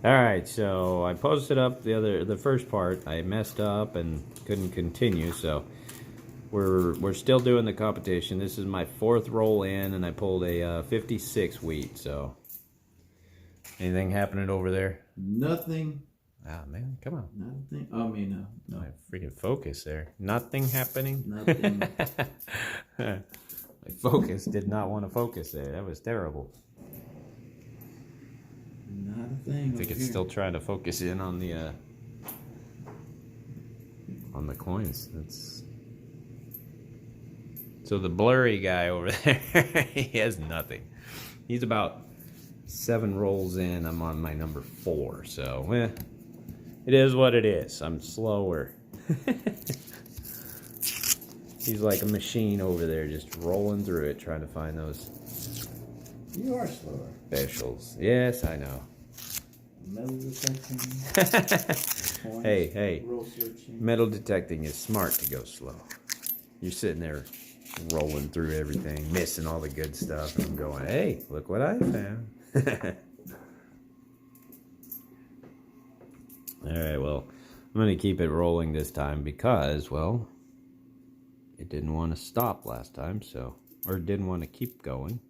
All right, so I posted up the first part. I messed up and couldn't continue, so we're still doing the competition. This is my fourth roll in, and I pulled a 56 wheat. So, anything happening over there? Nothing. Ah, man, come on. Nothing. I mean, no. My freaking focus there. Nothing happening. Nothing. My focus did not want to focus there. That was terrible. Not a thing. I think it's still trying to focus in on the coins. So the blurry guy over there, he has nothing. He's about 7 rolls in. I'm on my number 4, so it is what it is. I'm slower. He's like a machine over there, just rolling through it, trying to find those. You are slower. Specials. Yes, I know. Metal detecting. Hey. Roll searching. Metal detecting is smart to go slow. You're sitting there rolling through everything, missing all the good stuff, and I'm going, hey, look what I found. Alright, well, I'm going to keep it rolling this time because, well, it didn't want to stop last time, or didn't want to keep going.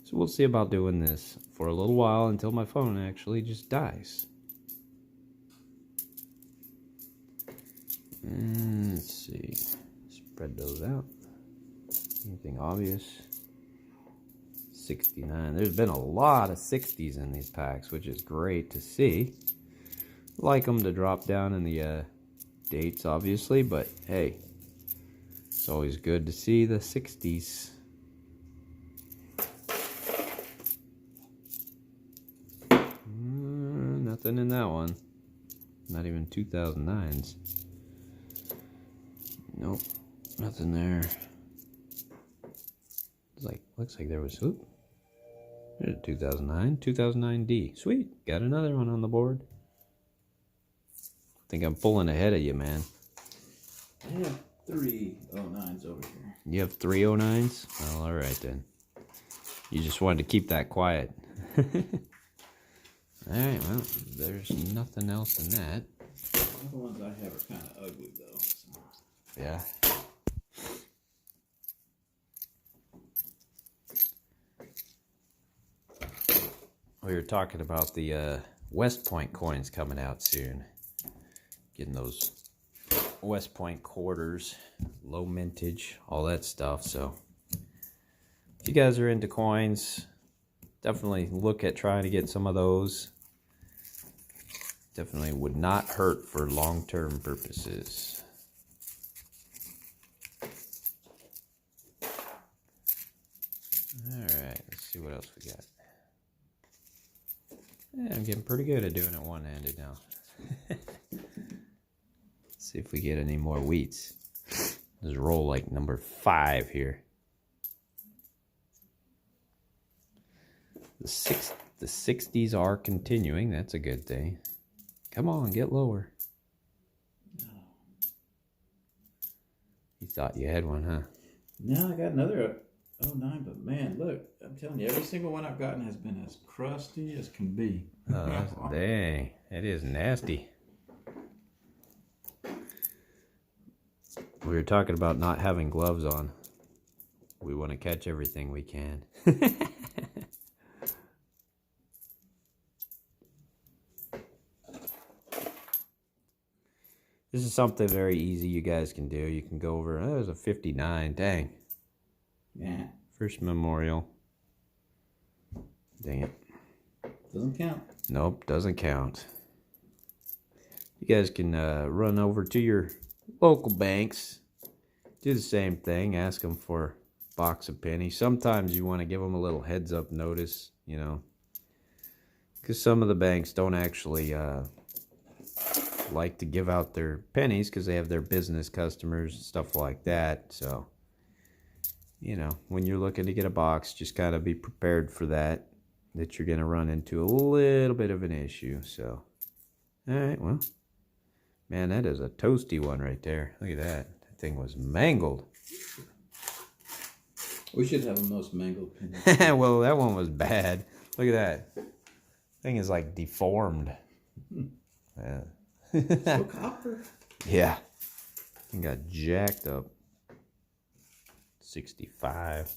So we'll see about doing this for a little while until my phone actually just dies. And let's see. Spread those out. Anything obvious? 69. There's been a lot of 60s in these packs, which is great to see. Like them to drop down in the dates, obviously, but hey, it's always good to see the 60s. Nothing in that one. Not even 2009s. Nope, nothing there. It's like, looks like there was, oop, there's a 2009, 2009D. Sweet, got another one on the board. I think I'm pulling ahead of you, man. I have 309s over here. You have 309s? Well, all right then. You just wanted to keep that quiet. Alright, well, there's nothing else in that. All the ones I have are kind of ugly, though. So. Yeah. We were talking about the West Point coins coming out soon. Getting those West Point quarters, low mintage, all that stuff. So, if you guys are into coins, definitely look at trying to get some of those. Definitely would not hurt for long-term purposes. Alright, let's see what else we got. Yeah, I'm getting pretty good at doing it one-handed now. Let's see if we get any more wheats. Let's roll like number 5 here. The 60s are continuing. That's a good thing. Come on, get lower. No. You thought you had one, huh? No, I got another 09, but man, look, I'm telling you, every single one I've gotten has been as crusty as can be. Oh, dang. That is nasty. We were talking about not having gloves on. We want to catch everything we can. This is something very easy you guys can do. You can go over, there's a 59, dang. Yeah. First memorial. Dang it. Doesn't count. Nope, doesn't count. You guys can run over to your local banks. Do the same thing. Ask them for a box of pennies. Sometimes you want to give them a little heads up notice, you know. Because some of the banks don't actually like to give out their pennies because they have their business customers and stuff like that. So, you know, when you're looking to get a box, just kind of be prepared for that you're going to run into a little bit of an issue. So, all right, well, man, that is a toasty one right there. Look at that. That thing was mangled. We should have a most mangled penny. Well, that one was bad. Look at that. Thing is like deformed. Yeah. Still copper. Yeah. It got jacked up. 65.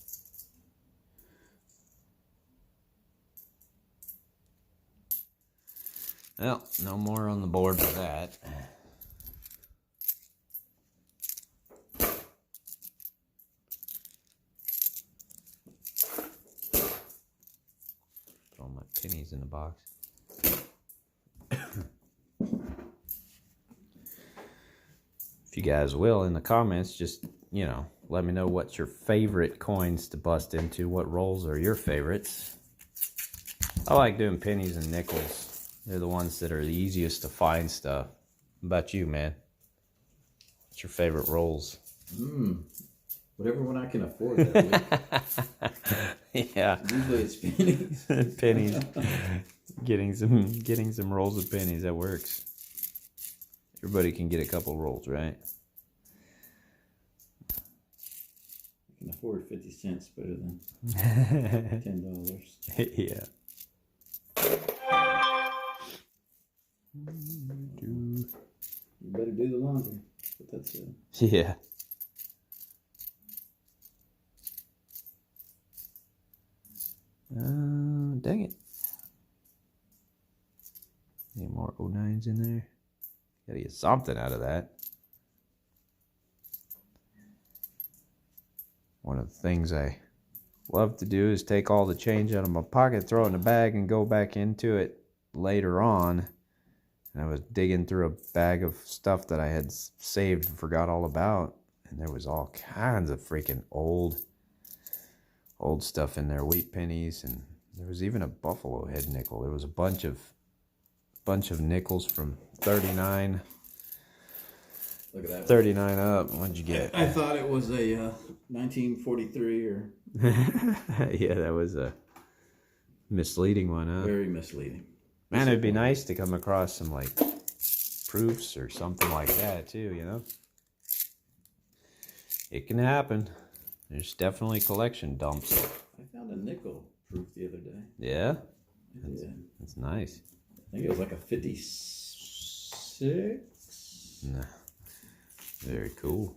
Well, no more on the board for that. Put all my pennies in the box. If you guys will, in the comments, just, you know, let me know what's your favorite coins to bust into. What rolls are your favorites? I like doing pennies and nickels. They're the ones that are the easiest to find stuff. How about you, man? What's your favorite rolls? Whatever one I can afford that week. Yeah. Usually it's pennies. Pennies. Getting some rolls of pennies, that works. Everybody can get a couple rolls, right? I can afford 50 cents better than $10. Yeah. You better do the laundry. But that's it. Yeah. Dang it. Any more 09s in there? Gotta get something out of that. One of the things I love to do is take all the change out of my pocket, throw it in a bag, and go back into it later on. And I was digging through a bag of stuff that I had saved and forgot all about. And there was all kinds of freaking old stuff in there. Wheat pennies, and there was even a buffalo head nickel. There was a bunch of nickels from 39. Look at that. 39 up. What'd you get? I thought it was a 1943 or... Yeah, that was a misleading one, huh? Very misleading. Man, it'd be nice to come across some, like, proofs or something like that, too, you know? It can happen. There's definitely collection dumps. I found a nickel proof the other day. Yeah? Yeah. That's nice. I think it was like a 56. Nah. Very cool.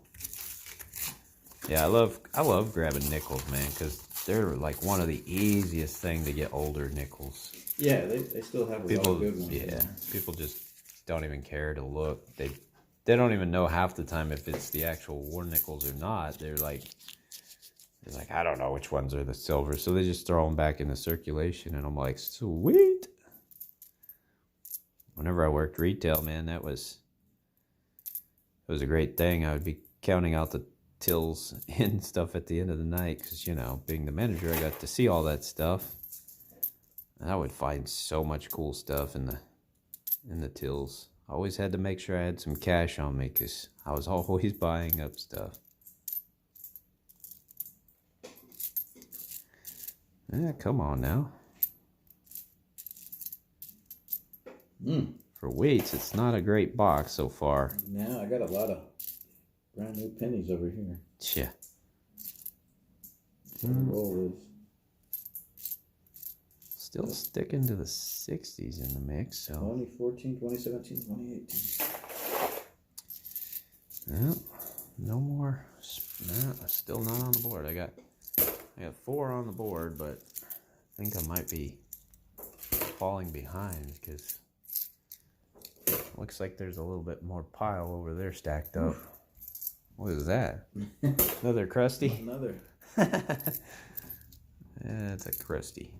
Yeah, I love grabbing nickels, man, because they're like one of the easiest thing to get older nickels. Yeah, they still have a lot of good ones. Yeah, people just don't even care to look. They don't even know half the time if it's the actual war nickels or not. They're like, I don't know which ones are the silver, so they just throw them back into circulation, and I'm like, sweet. Whenever I worked retail, man, it was a great thing. I would be counting out the tills and stuff at the end of the night because, you know, being the manager, I got to see all that stuff. And I would find so much cool stuff in the tills. I always had to make sure I had some cash on me because I was always buying up stuff. Yeah, come on now. For weights, it's not a great box so far. Now I got a lot of brand new pennies over here. Yeah. Roll is. Still sticking to the 60s in the mix, so. 2014, 2017, 2018. Yeah, no more. No, still not on the board. I got 4 on the board, but I think I might be falling behind because looks like there's a little bit more pile over there stacked up. What is that? Another crusty? Another. Yeah, it's a crusty.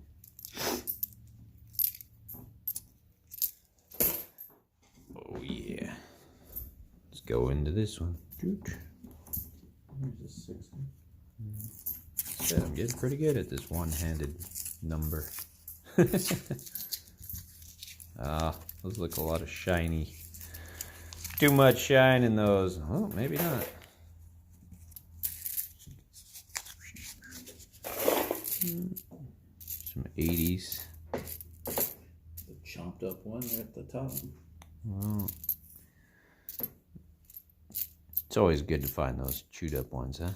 Oh yeah. Let's go into this one. Here's a 60. Yeah, I'm getting pretty good at this one-handed number. Those look a lot of shiny. Too much shine in those. Oh, maybe not. Some 80s. The chomped up one right at the top. Well, it's always good to find those chewed up ones, huh?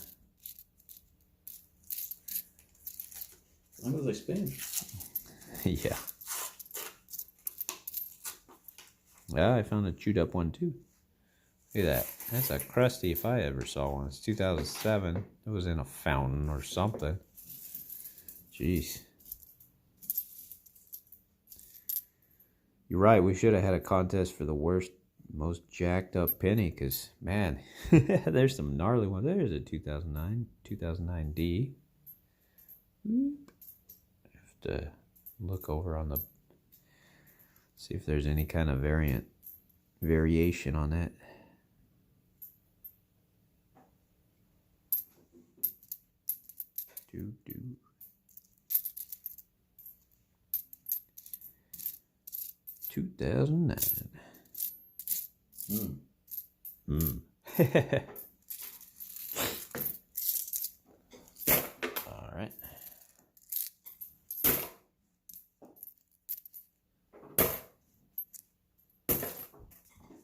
As long as they spin. Yeah. Yeah, I found a chewed up one too. Look at that. That's a crusty if I ever saw one. It's 2007. It was in a fountain or something. Jeez. You're right. We should have had a contest for the worst, most jacked up penny. Because, man, there's some gnarly ones. There's a 2009D. Whoop. I have to look over on the... See if there's any kind of variation on that. Do. 2009. All right.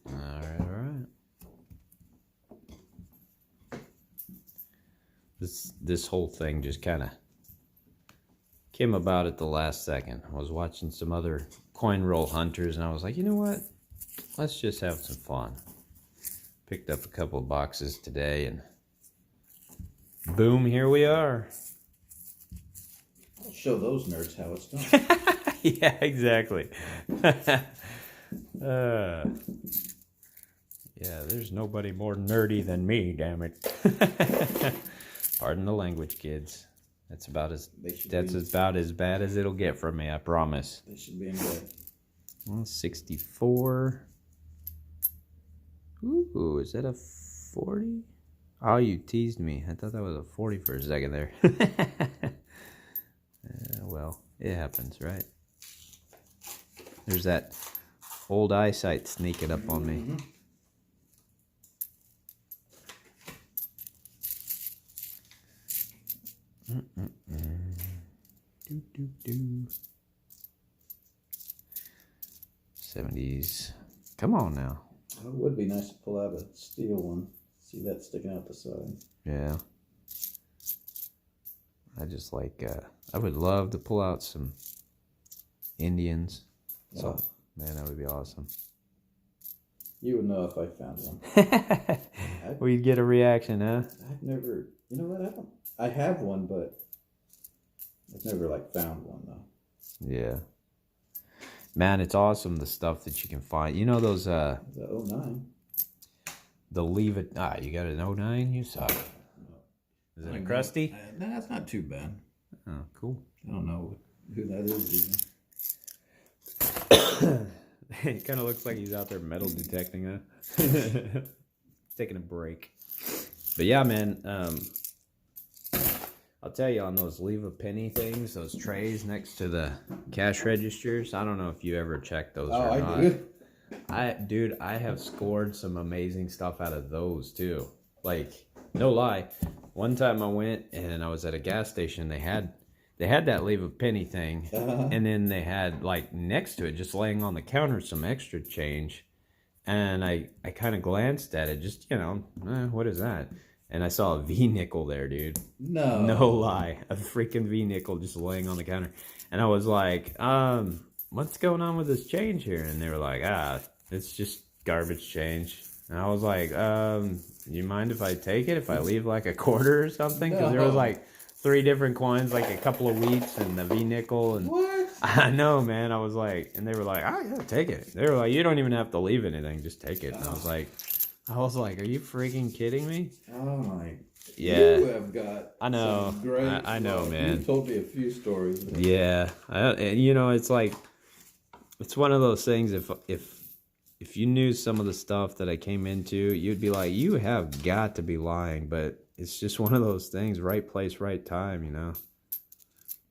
All right. This whole thing just kind of came about at the last second. I was watching some other coin roll hunters, and I was like, you know what? Let's just have some fun. Picked up a couple of boxes today, and boom, here we are. I'll show those nerds how it's done. Yeah, exactly. Yeah, there's nobody more nerdy than me, damn it. Pardon the language, kids. That's about as bad as it'll get from me, I promise. They should be in bed. Well, 64. Ooh, is that a 40? Oh, you teased me. I thought that was a 40 for a second there. Well, it happens, right? There's that old eyesight sneaking up on me. Do. 70s. Come on now. It would be nice to pull out a steel one. See that sticking out the side. Yeah. I just like, I would love to pull out some Indians. So, man, that would be awesome. You would know if I found one. We'd get a reaction, huh? I've never, you know what, I have one, but I've never, found one, though. Yeah. Man, it's awesome, the stuff that you can find. You know those, The 09. The Leave It, you got an 09? You suck. Is it a crusty? Nah, it's not too bad. Oh, cool. I don't know who that is even. It kind of looks like he's out there metal detecting, huh? Taking a break. But yeah, man, I'll tell you, on those leave a penny things, those trays next to the cash registers, I don't know if you ever checked those or not. Do. Dude, I have scored some amazing stuff out of those too. Like, no lie, one time I went and I was at a gas station. They had that leave a penny thing, and then they had, next to it, just laying on the counter, some extra change. And I kind of glanced at it, just, what is that? And I saw a V-nickel there, dude. No lie. A freaking V-nickel just laying on the counter. And I was like, what's going on with this change here? And they were like, it's just garbage change. And I was like, you mind if I take it? If I leave a quarter or something? Because there was 3 different coins, a couple of wheats and the V-nickel. And What? I know, man. I was like, and they were like, yeah, take it. They were like, you don't even have to leave anything. Just take it. And I was like, are you freaking kidding me? Oh my! Yeah, you have got. I know. Some great I know, man. You told me a few stories. Yeah, it's it's one of those things. If you knew some of the stuff that I came into, you'd be like, you have got to be lying. But it's just one of those things. Right place, right time.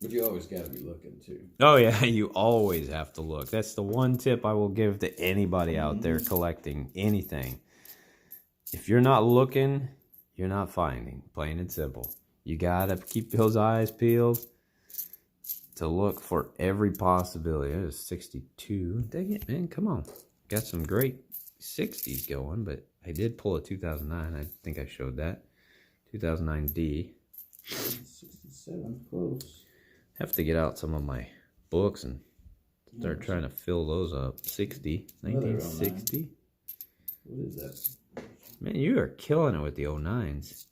But you always got to be looking too. Oh yeah, you always have to look. That's the one tip I will give to anybody out there collecting anything. If you're not looking, you're not finding. Plain and simple. You gotta keep those eyes peeled to look for every possibility. It was 62. Dang it, man. Come on. Got some great 60s going, but I did pull a 2009. I think I showed that. 2009D. 67, close. Have to get out some of my books and Start trying to fill those up. 60. Another 1960. What is that? Man, you are killing it with the 09s.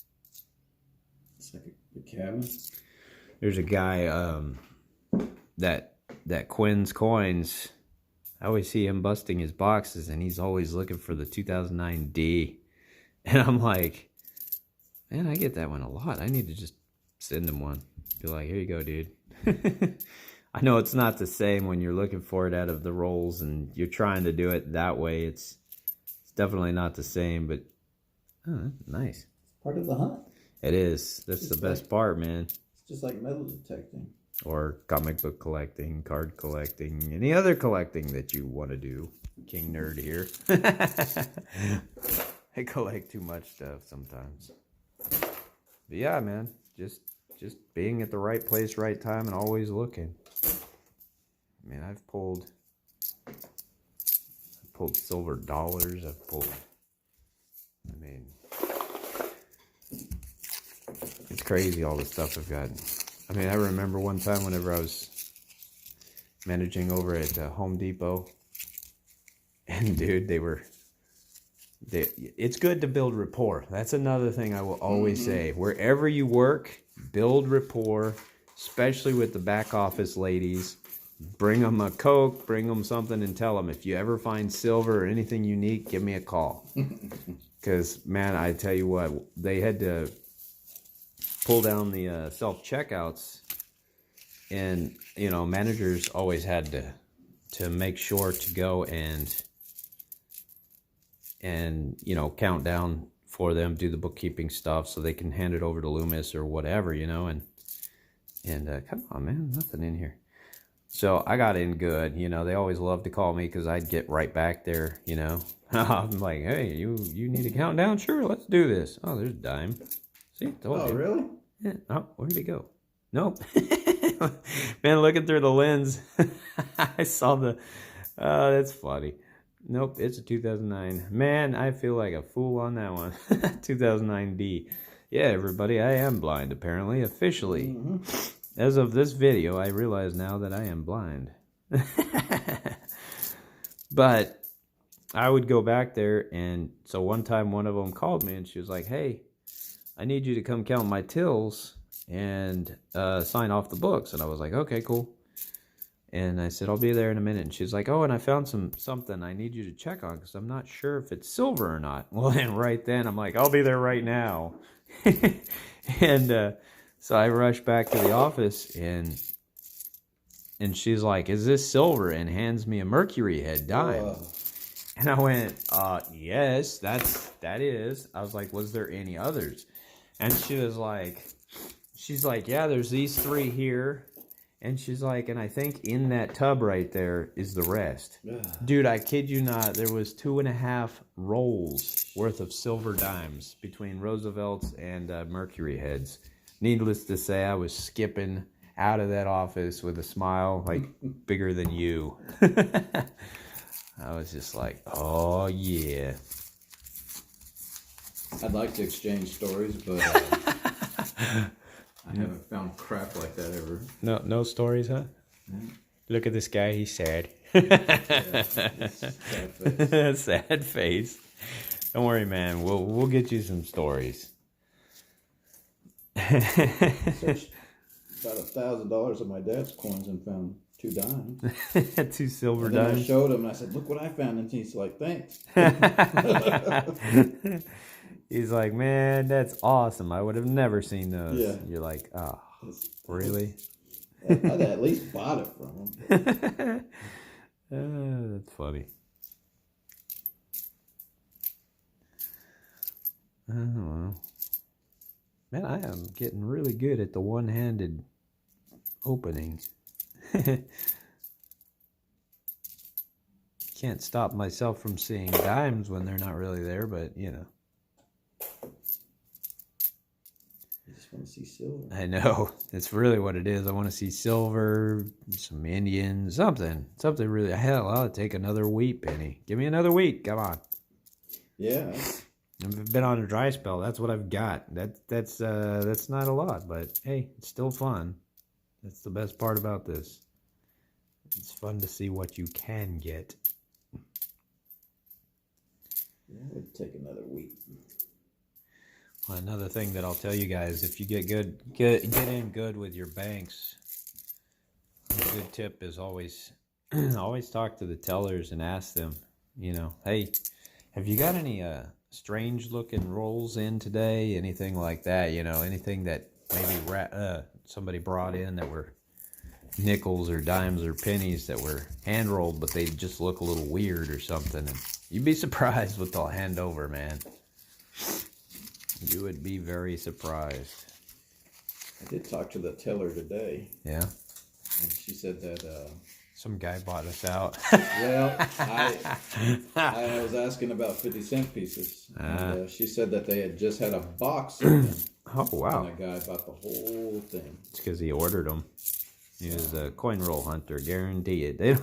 It's like a cabin. There's a guy that Quinn's Coins. I always see him busting his boxes, and he's always looking for the 2009 D. And I'm like, man, I get that one a lot. I need to just send him one. Be like, here you go, dude. I know it's not the same when you're looking for it out of the rolls and you're trying to do it that way. It's definitely not the same, but oh, nice. It's part of the hunt. It is. That's the best part, man. It's just like metal detecting. Or comic book collecting, card collecting, any other collecting that you want to do. King Nerd here. I collect too much stuff sometimes. But yeah, man, just being at the right place, right time, and always looking. I mean, I've pulled silver dollars. It's crazy all the stuff I've got. I mean, I remember one time whenever I was managing over at Home Depot, and dude, it's good to build rapport. That's another thing I will always say. Wherever you work, build rapport, especially with the back office ladies. Bring them a Coke, bring them something, and tell them, if you ever find silver or anything unique, give me a call. Because, man, I tell you what, they had to pull down the self-checkouts, and, you know, managers always had to make sure to go and you know, count down for them, do the bookkeeping stuff so they can hand it over to Loomis or whatever, you know, and come on, man, nothing in here. So I got in good, you know. They always loved to call me because I'd get right back there, you know. I'm like, hey, you need a countdown? Sure, let's do this. Oh, there's a dime. See, told you. Really? Yeah. Oh, where'd it go? Nope. Man, looking through the lens, I saw the. That's funny. Nope, it's a 2009. Man, I feel like a fool on that one. 2009D. Yeah, everybody, I am blind, apparently, officially. As of this video, I realize now that I am blind. But I would go back there, and so one time one of them called me, and she was like, hey, I need you to come count my tills and sign off the books. And I was like, okay, cool. And I said, I'll be there in a minute. And she's like, oh, and I found something I need you to check on because I'm not sure if it's silver or not. Well, then right then, I'm like, I'll be there right now. And so I rushed back to the office, and she's like, is this silver? And hands me a Mercury head dime. And I went, yes, that is. I was like, was there any others? And she's like, yeah, there's these three here. And she's like, and I think in that tub right there is the rest. Dude, I kid you not, there was 2.5 rolls worth of silver dimes between Roosevelt's and Mercury heads. Needless to say, I was skipping out of that office with a smile like bigger than you. I was just like, oh yeah. I'd like to exchange stories, but I haven't found crap like that ever. No stories, huh? Yeah. Look at this guy, he's sad. Yeah, sad face. Sad face. Don't worry, man. We'll get you some stories. Searched about $1,000 of my dad's coins and found 2 dimes. 2 silver and then dimes. I showed him and I said, look what I found. And he's like, thanks. He's like, man, that's awesome. I would have never seen those. Yeah. You're like, oh, really? I'd at least bought it from him. That's funny. Oh, well. Man, I am getting really good at the one-handed opening. Can't stop myself from seeing dimes when they're not really there, but, you know. I just want to see silver. I know. It's really what it is. I want to see silver, some Indian, something. Something really. Hell, I'll take another wheat penny. Give me another wheat. Come on. Yeah. I've been on a dry spell. That's what I've got. That's not a lot, but hey, it's still fun. That's the best part about this. It's fun to see what you can get. Yeah, it would take another week. Well, another thing that I'll tell you guys, if you get in good with your banks, a good tip is always always talk to the tellers and ask them, you know, hey, have you got any strange looking rolls in today? Anything like that, you know, anything that maybe somebody brought in that were nickels or dimes or pennies that were hand rolled, but they just look a little weird or something. And you'd be surprised what they'll hand over, man. You would be very surprised. I did talk to the teller today. Yeah. And she said that some guy bought us out. Well, I was asking about 50-cent pieces. And she said that they had just had a box of them. Oh, wow. And a guy bought the whole thing. It's because he ordered them. He was a coin roll hunter, guarantee it. They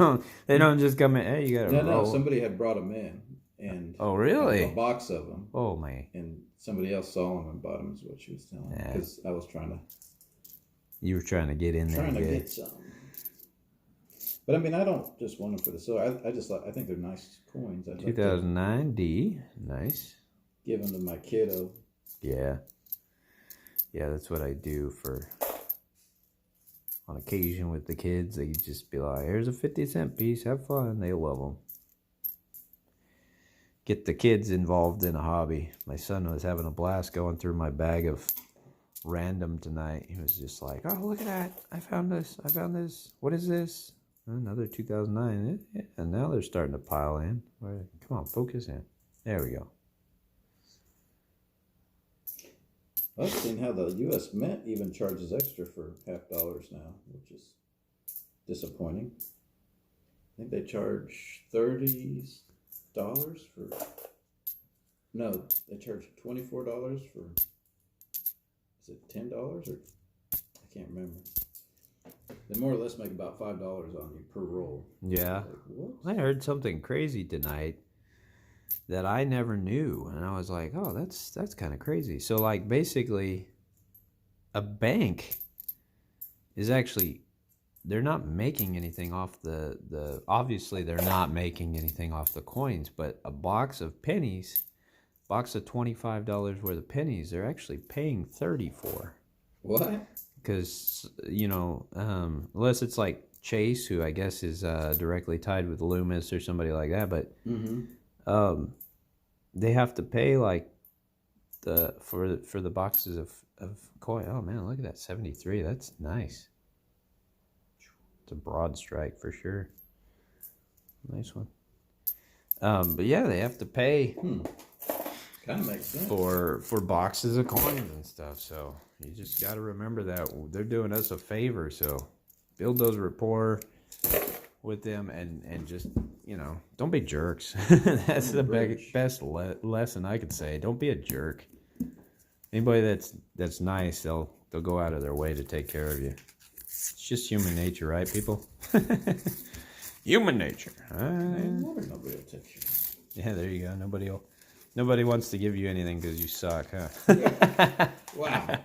don't just come in, hey, you got a roll. No, somebody had brought them in. And oh, really? A box of them. Oh, my. And somebody else saw them and bought them is what she was telling me. Because I was trying to... You were trying to get in there. Trying to get some. But I mean, I don't just want them for the silver. I think they're nice coins. 2009 D, nice. Give them to my kiddo. Yeah. Yeah, that's what I do for... On occasion with the kids, they just be like, here's a 50-cent piece, have fun. They love them. Get the kids involved in a hobby. My son was having a blast going through my bag of random tonight. He was just like, oh, look at that. I found this. What is this? Another 2009. And now they're starting to pile in. Come on, focus in. There we go. I've seen how the U.S. Mint even charges extra for $50 now, which is disappointing. I think they charge $30 for... No, they charge $24 for... Is it $10 or... I can't remember. They more or less make about $5 on you per roll. Yeah. Like, I heard something crazy tonight that I never knew, and I was like, oh, that's kind of crazy. So, like, basically, a bank is actually, they're not making anything off the obviously they're not making anything off the coins, but a box of pennies, box of $25 worth of pennies, they're actually paying $30 for. What? Because, you know, unless it's like Chase, who I guess is directly tied with Loomis or somebody like that, but they have to pay like for the boxes of coin. Oh man, look at that, 73. That's nice. It's a broad strike for sure. Nice one. But yeah, they have to pay. Kind of makes sense. For boxes of coins and stuff. So you just got to remember that they're doing us a favor. So build those rapport with them and just, you know, don't be jerks. That's the best lesson I could say. Don't be a jerk. Anybody that's nice, they'll go out of their way to take care of you. It's just human nature, right, people? Human nature. Nobody will take care of you. Yeah, there you go. Nobody wants to give you anything because you suck, huh? Wow.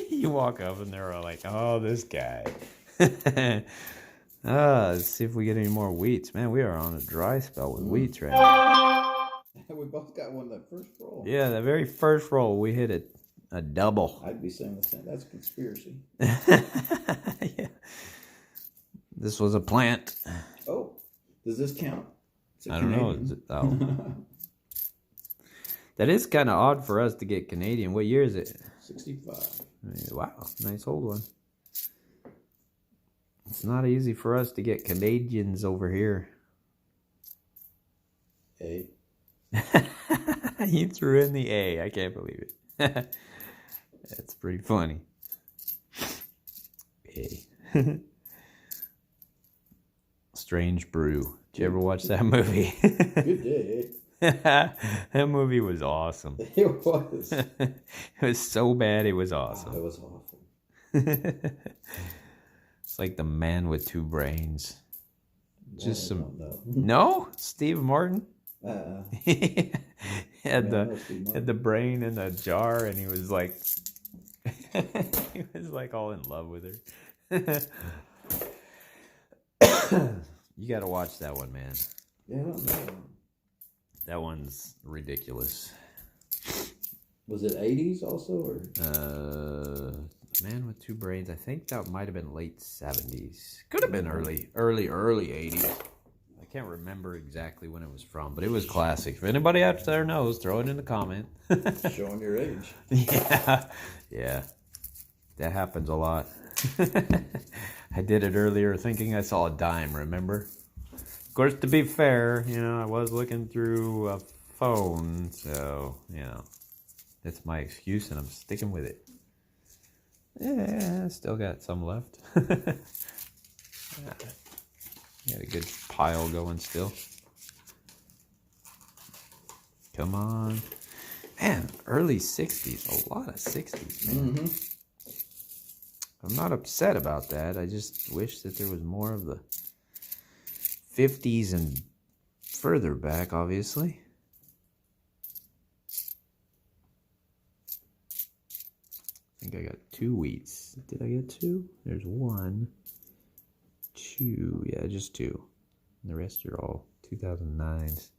You walk up and they're all like, oh, this guy. Let's see if we get any more wheats. Man, we are on a dry spell with wheats right now. We both got one that first roll. Yeah, the very first roll, we hit a double. I'd be saying the same. That's a conspiracy. Yeah. This was a plant. Oh, does this count? I don't know. That is kind of odd for us to get Canadian. What year is it? 65. Wow, nice old one. It's not easy for us to get Canadians over here. A. You threw in the A. I can't believe it. That's pretty funny. A. Strange Brew. Did you ever watch that movie? Good day. That movie was awesome. It was. It was so bad it was awesome. Oh, it was awful. It's like The Man with Two Brains. Just some. No. No? Steve Martin? Uh-uh. had the brain in a jar, and he was like all in love with her. You got to watch that one, man. Yeah, I don't know. That one's ridiculous. Was it 80s also, or? Man with Two Brains. I think that might have been late 70s. Could have been early 80s. I can't remember exactly when it was from, but it was classic. If anybody out there knows, throw it in the comment. Showing your age. Yeah. That happens a lot. I did it earlier thinking I saw a dime, remember? Of course, to be fair, I was looking through a phone, so, that's my excuse, and I'm sticking with it. Yeah, still got some left. Got a good pile going still. Come on. Man, early 60s. A lot of 60s, man. Mm-hmm. I'm not upset about that. I just wish that there was more of the 50s and further back, obviously. I think I got 2 wheats. Did I get 2? There's 1, 2. Yeah, just 2. And the rest are all 2009s.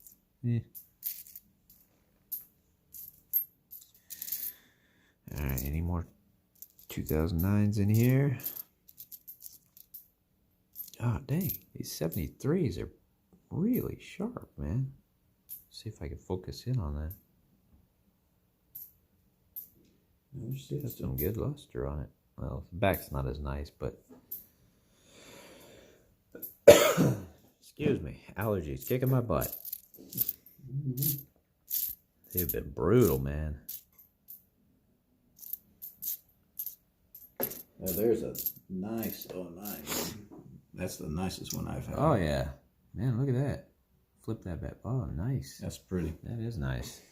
Alright, any more 2009s in here? Oh, dang. These 73s are really sharp, man. See if I can focus in on that. Got some good luster on it. Well, the back's not as nice, but... Excuse me. Allergies kicking my butt. They've been brutal, man. Now there's a nice 09. That's the nicest one I've had. Oh, yeah. Man, look at that. Flip that back. Oh, nice. That's pretty. That is nice.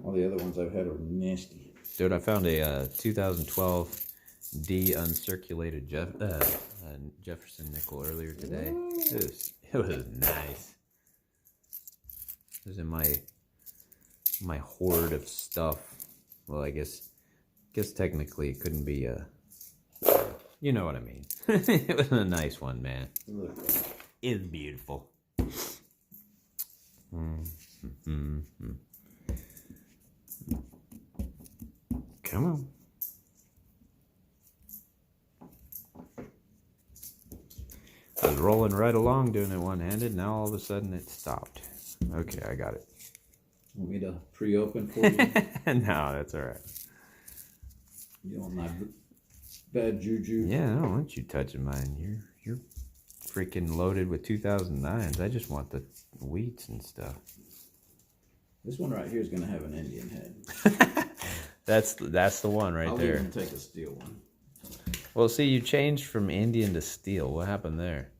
All the other ones I've had are nasty. Dude, I found a 2012 de-uncirculated Jefferson nickel earlier today. It was nice. It was in my hoard of stuff. Well, I guess technically it couldn't be you know what I mean. It was a nice one, man. It's beautiful. Come on. I was rolling right along doing it one-handed. Now all of a sudden it stopped. Okay, I got it. Want me to pre-open for you? No, that's all right. You don't want my bad juju? Yeah, I don't want you touching mine. You're freaking loaded with 2009s. I just want the wheats and stuff. This one right here is going to have an Indian head. That's the one right there. I'll even take a steel one. Well, see, you changed from Indian to steel. What happened there?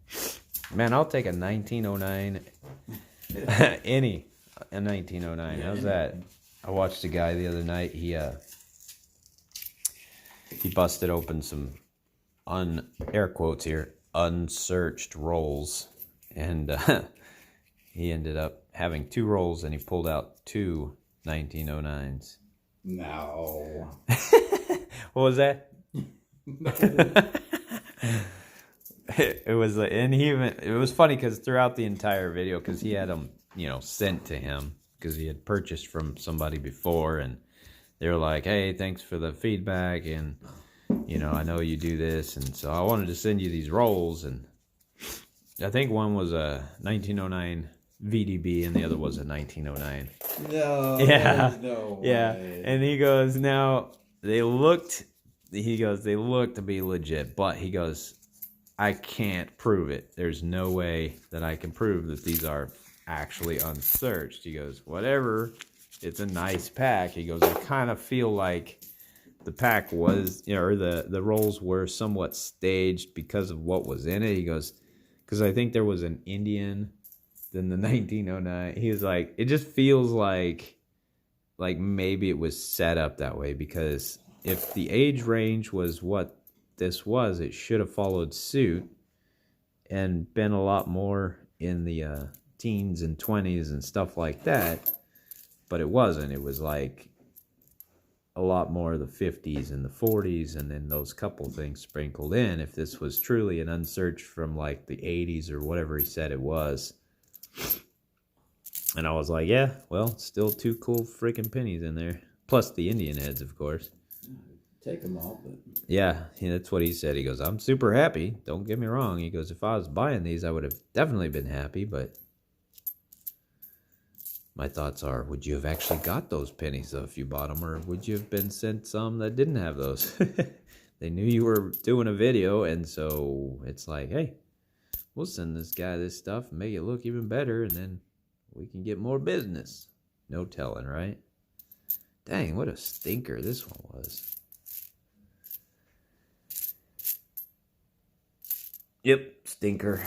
Man, I'll take a 1909. A 1909. Yeah. How's that? I watched a guy the other night. He busted open some air quotes here, unsearched rolls, and he ended up having 2 rolls, and he pulled out 2 1909s. No. What was that? It was, and it was funny because throughout the entire video, because he had them, sent to him because he had purchased from somebody before, and they were like, "Hey, thanks for the feedback, and I know you do this, and so I wanted to send you these rolls." And I think one was a 1909 VDB, and the other was a 1909. No. Yeah. No way. Yeah. And he goes, now they looked to be legit, but he goes, I can't prove it. There's no way that I can prove that these are actually unsearched. He goes, whatever. It's a nice pack. He goes, I kind of feel like the pack was, or the rolls were somewhat staged because of what was in it. He goes, because I think there was an Indian, then the 1909. He was like, it just feels like maybe it was set up that way, because if the age range was what this was, it should have followed suit and been a lot more in the teens and 20s and stuff like that. But it wasn't. It was like a lot more of the 50s and the 40s, and then those couple things sprinkled in. If this was truly an unsearched from like the 80s or whatever he said it was. And I was like, yeah, well, still 2 cool freaking pennies in there. Plus the Indian heads, of course. Take them all, but Yeah, that's what he said. He goes, I'm super happy. Don't get me wrong. He goes, if I was buying these, I would have definitely been happy, but my thoughts are, would you have actually got those pennies though if you bought them, or would you have been sent some that didn't have those? They knew you were doing a video, and so it's like, hey, we'll send this guy this stuff and make it look even better, and then we can get more business. No telling, right? Dang, what a stinker this one was. Yep, stinker.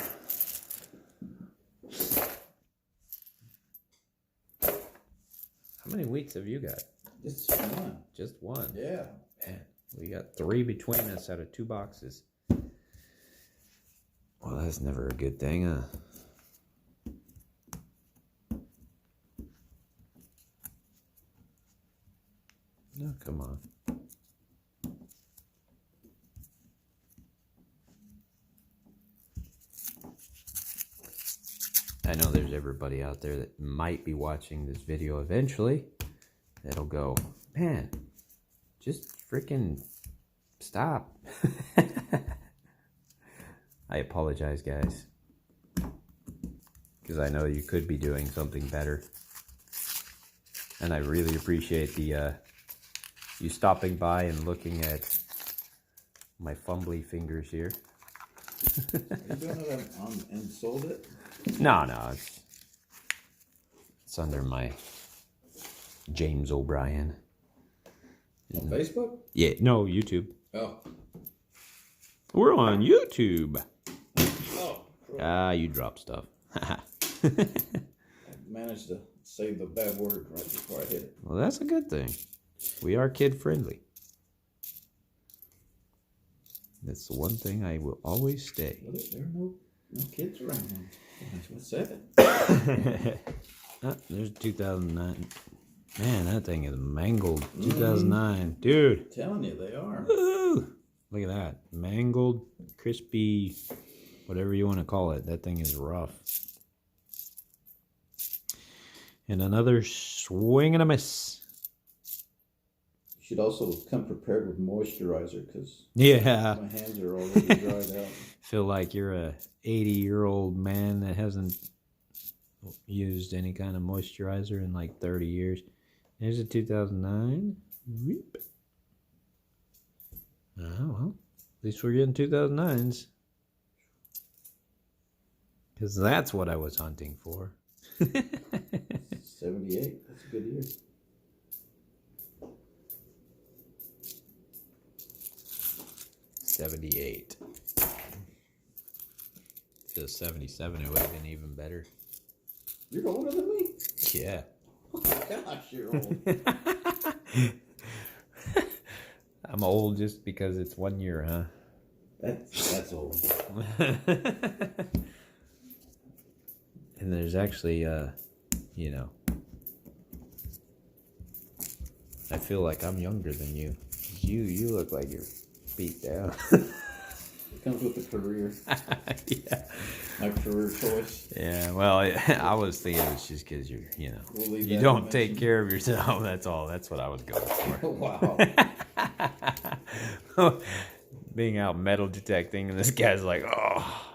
How many wheats have you got? just one. Just one. Yeah. Man, we got 3 between us out of 2 boxes. Well, that's never a good thing, huh? No, come on. I know there's everybody out there that might be watching this video eventually that'll go, man, just freaking stop. I apologize, guys, because I know you could be doing something better. And I really appreciate the you stopping by and looking at my fumbly fingers here. Are you doing it on and sold it? No, it's under my James O'Brien. On Facebook? Yeah, no, YouTube. Oh. We're on YouTube. Oh. Ah, you drop stuff. I managed to say the bad word right before I hit it. Well, that's a good thing. We are kid friendly. That's the one thing I will always stay. Well, there are no kids around. What's that? Ah, there's 2009. Man, that thing is mangled. 2009. Dude. I'm telling you, they are. Woo! Look at that. Mangled, crispy, whatever you want to call it. That thing is rough. And another swing and a miss. You should also come prepared with moisturizer because Yeah. my hands are already dried out. Feel like you're a 80-year-old man that hasn't used any kind of moisturizer in like 30 years. There's a 2009. Weep. Oh, well. At least we're getting 2009s. Because that's what I was hunting for. 78. That's a good year. '78. If it was 77, it would have been even better. You're older than me? Yeah. Oh my gosh, you're old. I'm old just because it's 1 year, huh? That's old. And there's actually, you know, I feel like I'm younger than you. You look like you're beat down. It comes with the career. Yeah. My career choice. Yeah, well, I was thinking it's just because you're, you know, We'll you don't take care of yourself. That's all. That's what I was going for. Wow. Being out metal detecting, and this guy's like, oh.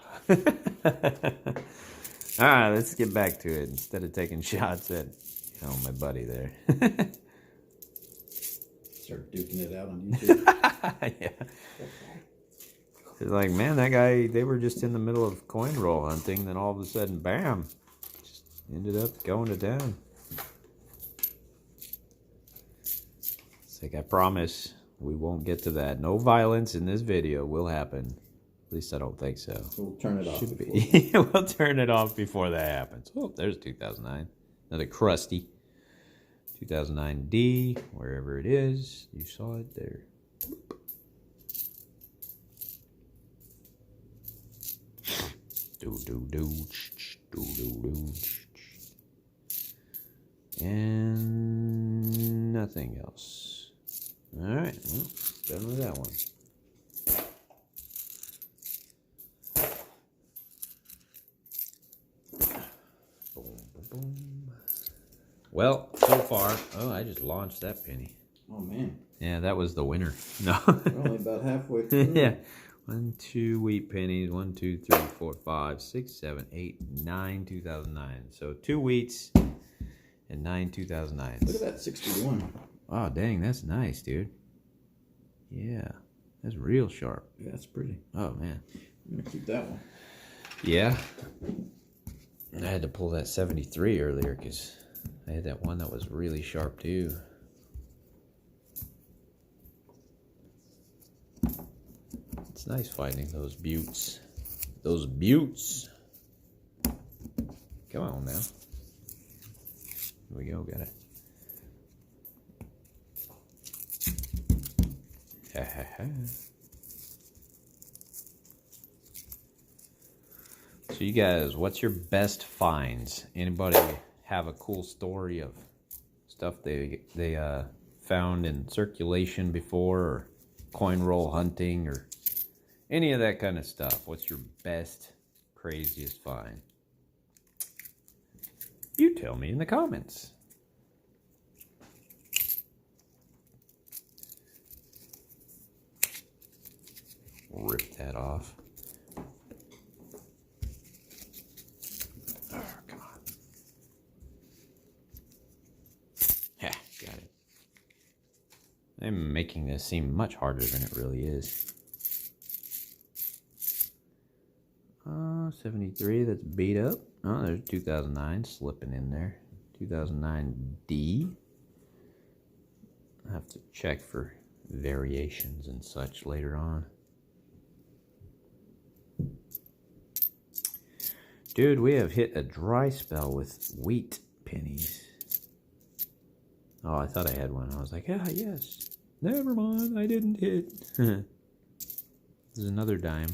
All right, let's get back to it instead of taking shots at, you know, my buddy there. Start duking it out on YouTube. Yeah. It's like, man, that guy, they were just in the middle of coin roll hunting, then all of a sudden, bam, just ended up going to town. It's like, I promise we won't get to that. No violence in this video will happen. At least I don't think so. We'll turn it off. Should be. We'll turn it off before that happens. Oh, there's 2009. Another crusty. 2009D, wherever it is. You saw it there. Boop. And nothing else. Alright, well, done with that one. Boom, boom, boom. Well, so far, oh, I just launched that penny. Oh, man. Yeah, that was the winner. No. We're only about halfway through. Yeah. 1, 2 wheat pennies. 1, 2, 3, 4, 5, 6, 7, 8, 9, 2009. So 2 wheats and 9 2009s. Look at that 61. Oh, dang, that's nice, dude. Yeah, that's real sharp. Yeah, that's pretty. Oh, man. I'm going to keep that one. Yeah. I had to pull that 73 earlier because I had that one that was really sharp, too. It's nice finding those buttes. Those buttes. Come on now. Here we go, got it. Ha ha ha. So you guys, what's your best finds? Anybody have a cool story of stuff they found in circulation before, or coin roll hunting, or any of that kind of stuff? What's your best, craziest find? You tell me in the comments. Rip that off. Oh, come on. Yeah, got it. I'm making this seem much harder than it really is. 73, that's beat up. Oh, there's 2009 slipping in there. 2009D. I'll have to check for variations and such later on. Dude, we have hit a dry spell with wheat pennies. Oh, I thought I had one. I was like, ah, yes. Never mind, I didn't hit. This is another dime.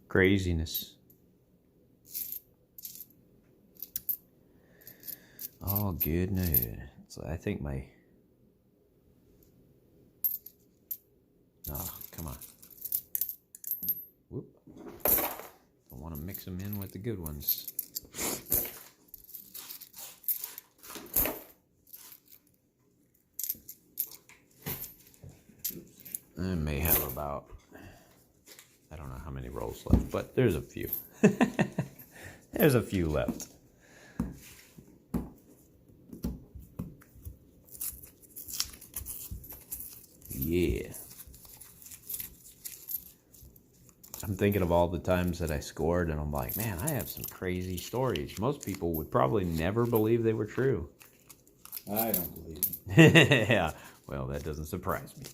Craziness. All good news. So I think my... Oh, come on. Whoop. Don't want to mix them in with the good ones. I may have about... I don't know how many rolls left, but there's a few. There's a few left. Yeah. I'm thinking of all the times that I scored, and I'm like, man, I have some crazy stories. Most people would probably never believe they were true. I don't believe it. Yeah, well, that doesn't surprise me.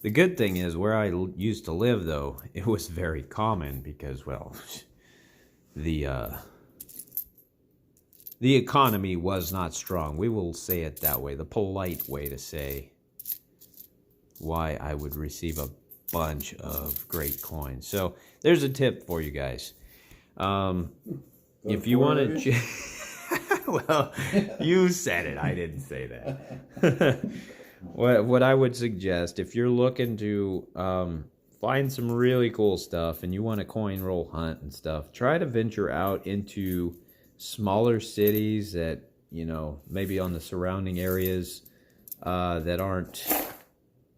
The good thing is, where I used to live, though, it was very common because, well, the economy was not strong. We will say it that way, the polite way to say why I would receive a bunch of great coins. So there's a tip for you guys. If you want to... Well, you said it. I didn't say that. What I would suggest, if you're looking to find some really cool stuff and you want a coin roll hunt and stuff, try to venture out into smaller cities that, you know, maybe on the surrounding areas that aren't,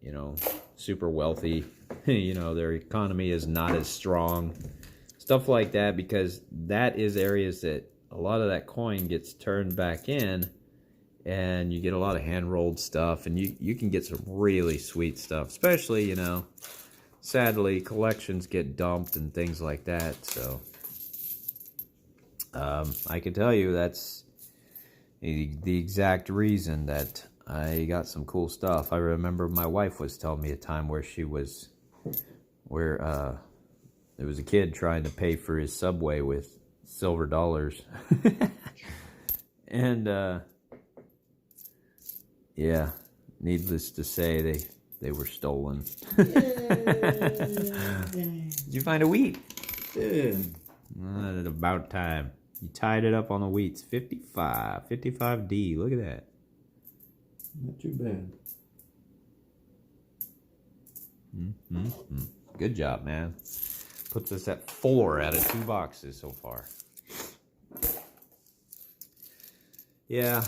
you know, super wealthy. You know, their economy is not as strong. Stuff like that, because that is areas that a lot of that coin gets turned back in, and you get a lot of hand-rolled stuff, and you can get some really sweet stuff, especially, you know, sadly, collections get dumped and things like that. So I can tell you that's the exact reason that I got some cool stuff. I remember my wife was telling me a time where there was a kid trying to pay for his Subway with silver dollars. And yeah, needless to say, they were stolen. Yay. Did you find a wheat? Dude. About time. You tied it up on the wheats. 55. 55D. Look at that. Not too bad. Good job, man. Puts us at 4 out of 2 boxes so far. Yeah.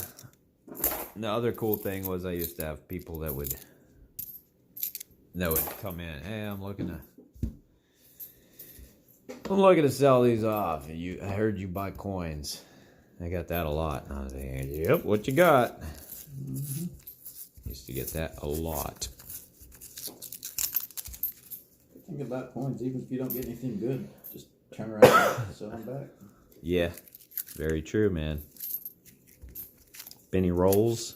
The other cool thing was I used to have people that would come in. Hey, I'm looking to sell these off. I heard you buy coins. I got that a lot. And I was like, yep, what you got? Used to get that a lot. Good thing about coins, even if you don't get anything good, just turn around and sell them back. Yeah, very true, man. Penny rolls.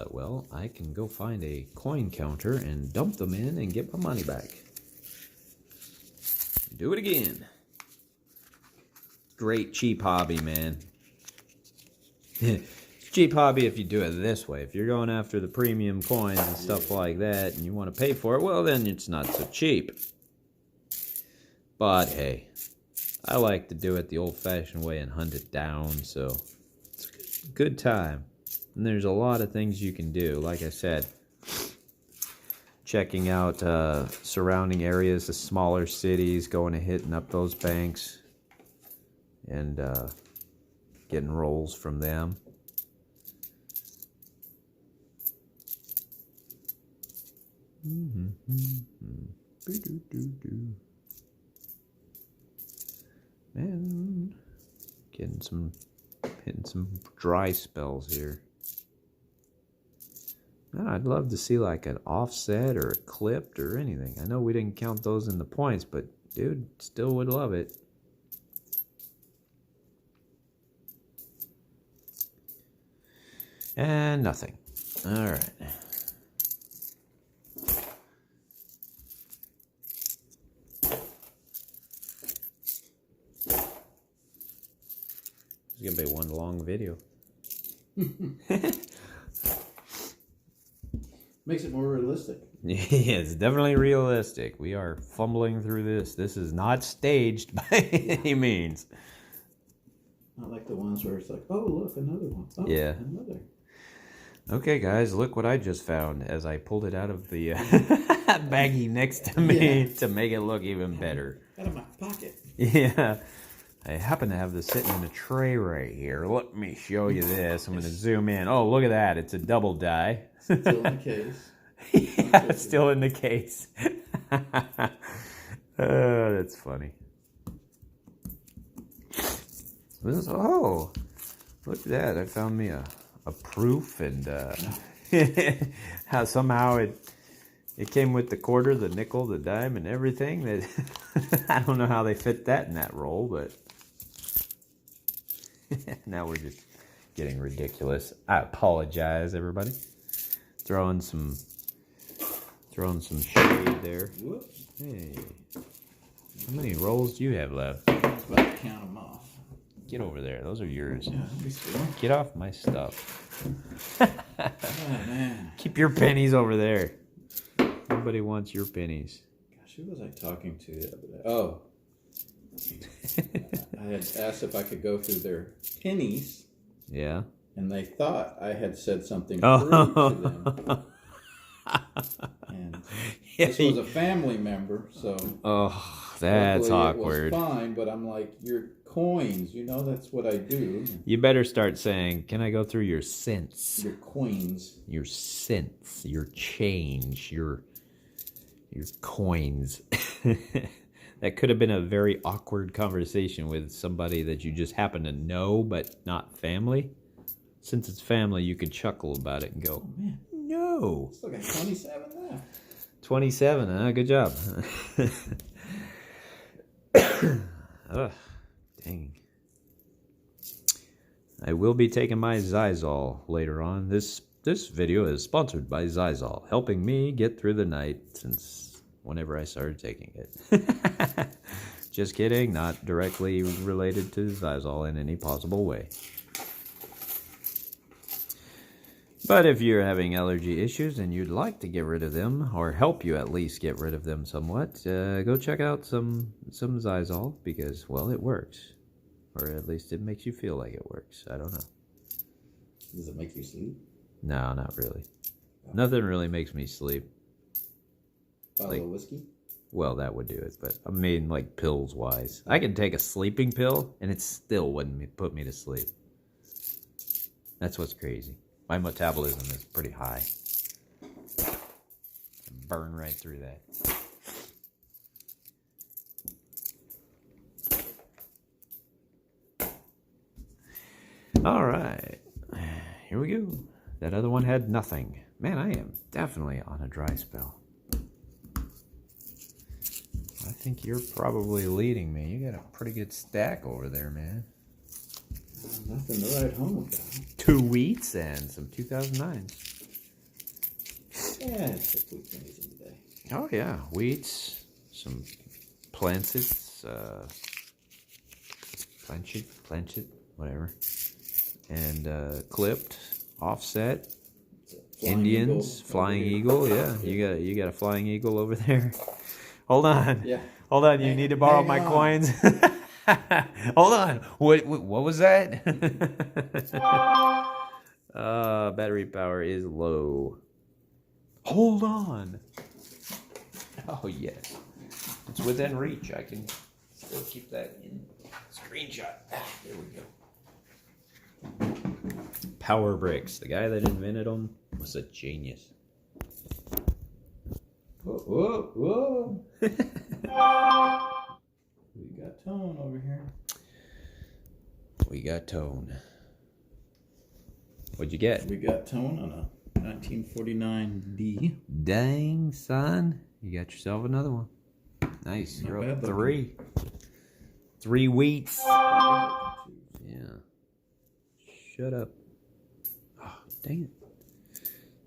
Well, I can go find a coin counter and dump them in and get my money back. Do it again. Great cheap hobby, man. It's cheap hobby if you do it this way. If you're going after the premium coins and stuff like that and you want to pay for it, well, then it's not so cheap. But hey, I like to do it the old-fashioned way and hunt it down, so it's a good time. And there's a lot of things you can do. Like I said, checking out surrounding areas, the smaller cities, going and hitting up those banks and getting rolls from them. Man, hitting some dry spells here. Man, I'd love to see like an offset or a clipped or anything. I know we didn't count those in the points, but dude, still would love it. And nothing. All right. It's gonna be one long video. Makes it more realistic. Yeah, it's definitely realistic. We are fumbling through this. This is not staged by any means. Not like the ones where it's like, oh, look, another one. Oh, yeah. Another. Okay, guys, look what I just found as I pulled it out of the baggie next to me to make it look even better. Out of my pocket. Yeah. I happen to have this sitting in a tray right here. Let me show you this. I'm going to zoom in. Oh, look at that. It's a double die. Still in the case. Yeah, it's still in the case. That's funny. Oh, look at that. I found me a proof, and how somehow it came with the quarter, the nickel, the dime, and everything. That I don't know how they fit that in that roll, but now we're just getting ridiculous. I apologize, everybody. Throwing some shade there. Whoops. Hey, how many rolls do you have left? I was about to count them off. Get over there. Those are yours. Yeah, be still. Get off my stuff. Oh, man. Keep your pennies over there. Nobody wants your pennies. Gosh, who was I talking to the other day? Oh. I had asked if I could go through their pennies. Yeah. And they thought I had said something rude Oh. to them. And this was a family member, so Oh, that's awkward. It was fine, but I'm like, your coins, you know, that's what I do. You better start saying, can I go through your cents? Your coins. Your cents, your change, your coins. That could have been a very awkward conversation with somebody that you just happen to know, but not family. Since it's family, you could chuckle about it and go, Oh, man. no. Still got 27 left. 27, huh? Good job. Ugh, dang. I will be taking my Zysol later on. This video is sponsored by Zysol, helping me get through the night since whenever I started taking it. Just kidding, not directly related to Zysol in any possible way. But if you're having allergy issues and you'd like to get rid of them, or help you at least get rid of them somewhat, go check out some Zysol because, well, it works. Or at least it makes you feel like it works. I don't know. Does it make you sleep? No, not really. Nothing really makes me sleep. Bottle of whiskey? Well, that would do it, but I mean, like, pills-wise. I can take a sleeping pill, and it still wouldn't put me to sleep. That's what's crazy. My metabolism is pretty high. Burn right through that. All right. Here we go. That other one had nothing. Man, I am definitely on a dry spell. I think you're probably leading me. You got a pretty good stack over there, man. Nothing to write home about. 2 wheats and some 2009s. Yeah, 6 wheat pennies in the day. Oh, yeah. Wheats, some plancets, planchet, whatever. And clipped, offset, Indians, flying eagle. Yeah, you got a flying eagle over there. Hold on. Yeah. Hold on. You need to borrow my coins. Hold on. What was that? Battery power is low. Hold on. Oh, yes. It's within reach. I can still keep that in screenshot. There we go. Power bricks. The guy that invented them was a genius. Whoa, whoa, whoa. We got tone over here. We got tone. What'd you get? We got tone on a 1949D. Dang, son. You got yourself another one. Nice. You're up 3. 3 wheats. Yeah. Shut up. Oh, dang it.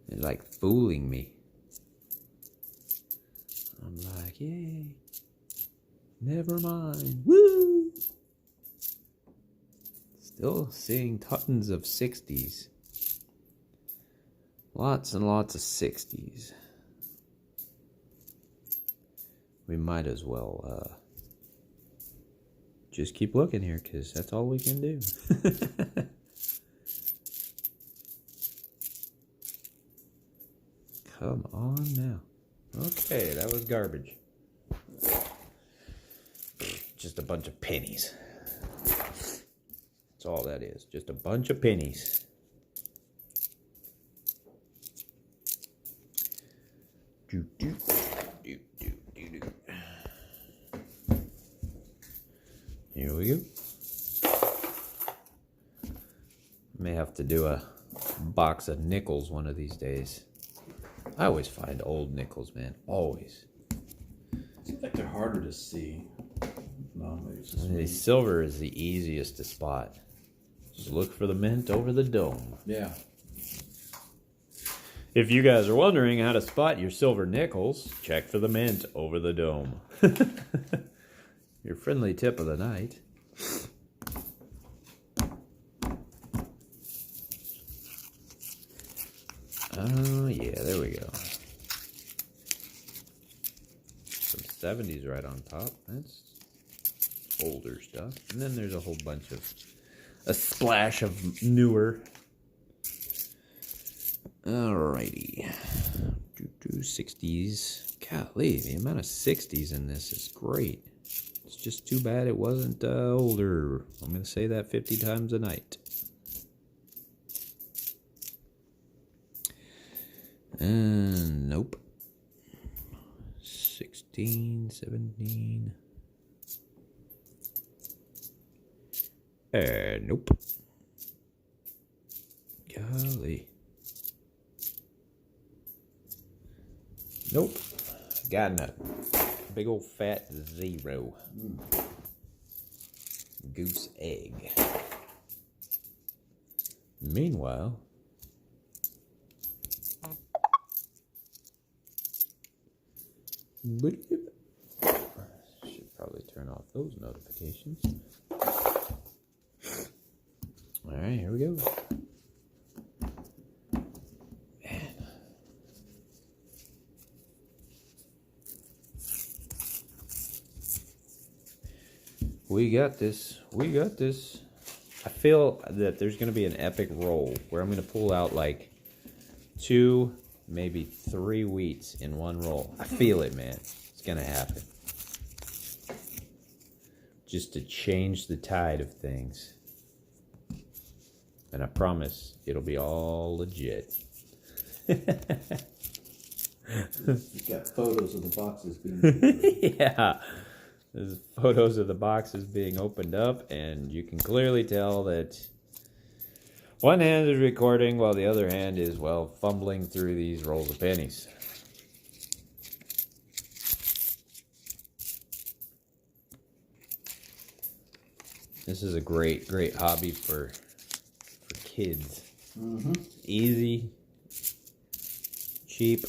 They're like fooling me. I'm like, yay. Never mind. Woo! Still seeing tons of 60s. Lots and lots of 60s. We might as well just keep looking here because that's all we can do. Come on now. Okay, that was garbage. Just a bunch of pennies. That's all that is. Just a bunch of pennies. Here we go. May have to do a box of nickels one of these days. I always find old nickels, man. Always. Seems like they're harder to see. No, maybe it's just The silver is the easiest to spot. Just look for the mint over the dome. Yeah. If you guys are wondering how to spot your silver nickels, check for the mint over the dome. Your friendly tip of the night. Oh, yeah, there we go. Some 70s right on top. That's older stuff. And then there's a whole bunch of, a splash of newer. Alrighty. 60s. Golly, the amount of 60s in this is great. It's just too bad it wasn't older. I'm going to say that 50 times a night. Nope. 16, 17. Nope. Golly. Nope. Got nothing. Big old fat 0. Goose egg. Meanwhile, should probably turn off those notifications. Alright, here we go. We got this. We got this. I feel that there's going to be an epic roll where I'm going to pull out like 2, maybe 3 wheats in one roll. I feel it, man. It's going to happen. Just to change the tide of things. And I promise it'll be all legit. You got photos of the boxes being Yeah. There's photos of the boxes being opened up, and you can clearly tell that one hand is recording while the other hand is, well, fumbling through these rolls of pennies. This is a great, great hobby for kids. Mm-hmm. Easy, cheap.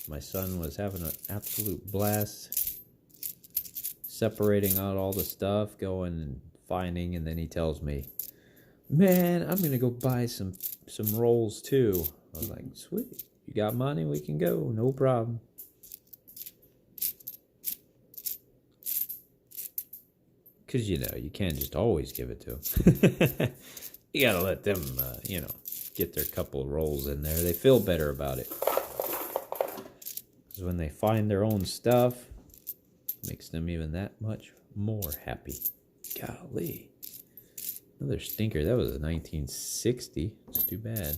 My son was having an absolute blast separating out all the stuff, going and finding, and then he tells me, man, I'm gonna go buy some rolls too. I was like, sweet, you got money, we can go, no problem. Because, you know, you can't just always give it to them. You gotta let them, you know, get their couple of rolls in there. They feel better about it. Because when they find their own stuff, it makes them even that much more happy. Golly. Another stinker. That was a 1960. It's too bad.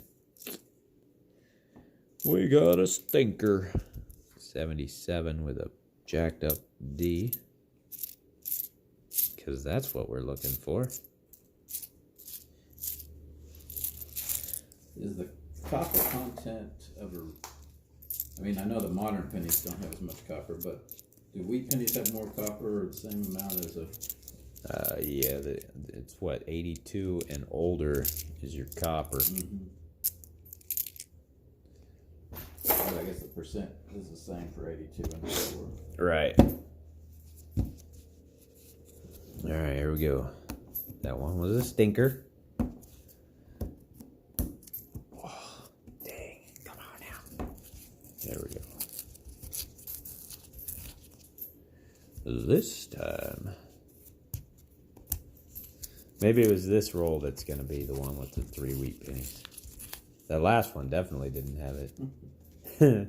We got a stinker. 77 with a jacked up D. Because that's what we're looking for. Is the copper content of a... I mean, I know the modern pennies don't have as much copper, but do wheat pennies have more copper or the same amount as a... Yeah, it's what, 82 and older is your copper. Mm-hmm. Well, I guess the percent is the same for 82 and older. Right. All right, here we go. That one was a stinker. Oh, dang. Come on now. There we go. This time. Maybe it was this roll that's going to be the one with the 3 wheat pennies. That last one definitely didn't have it. That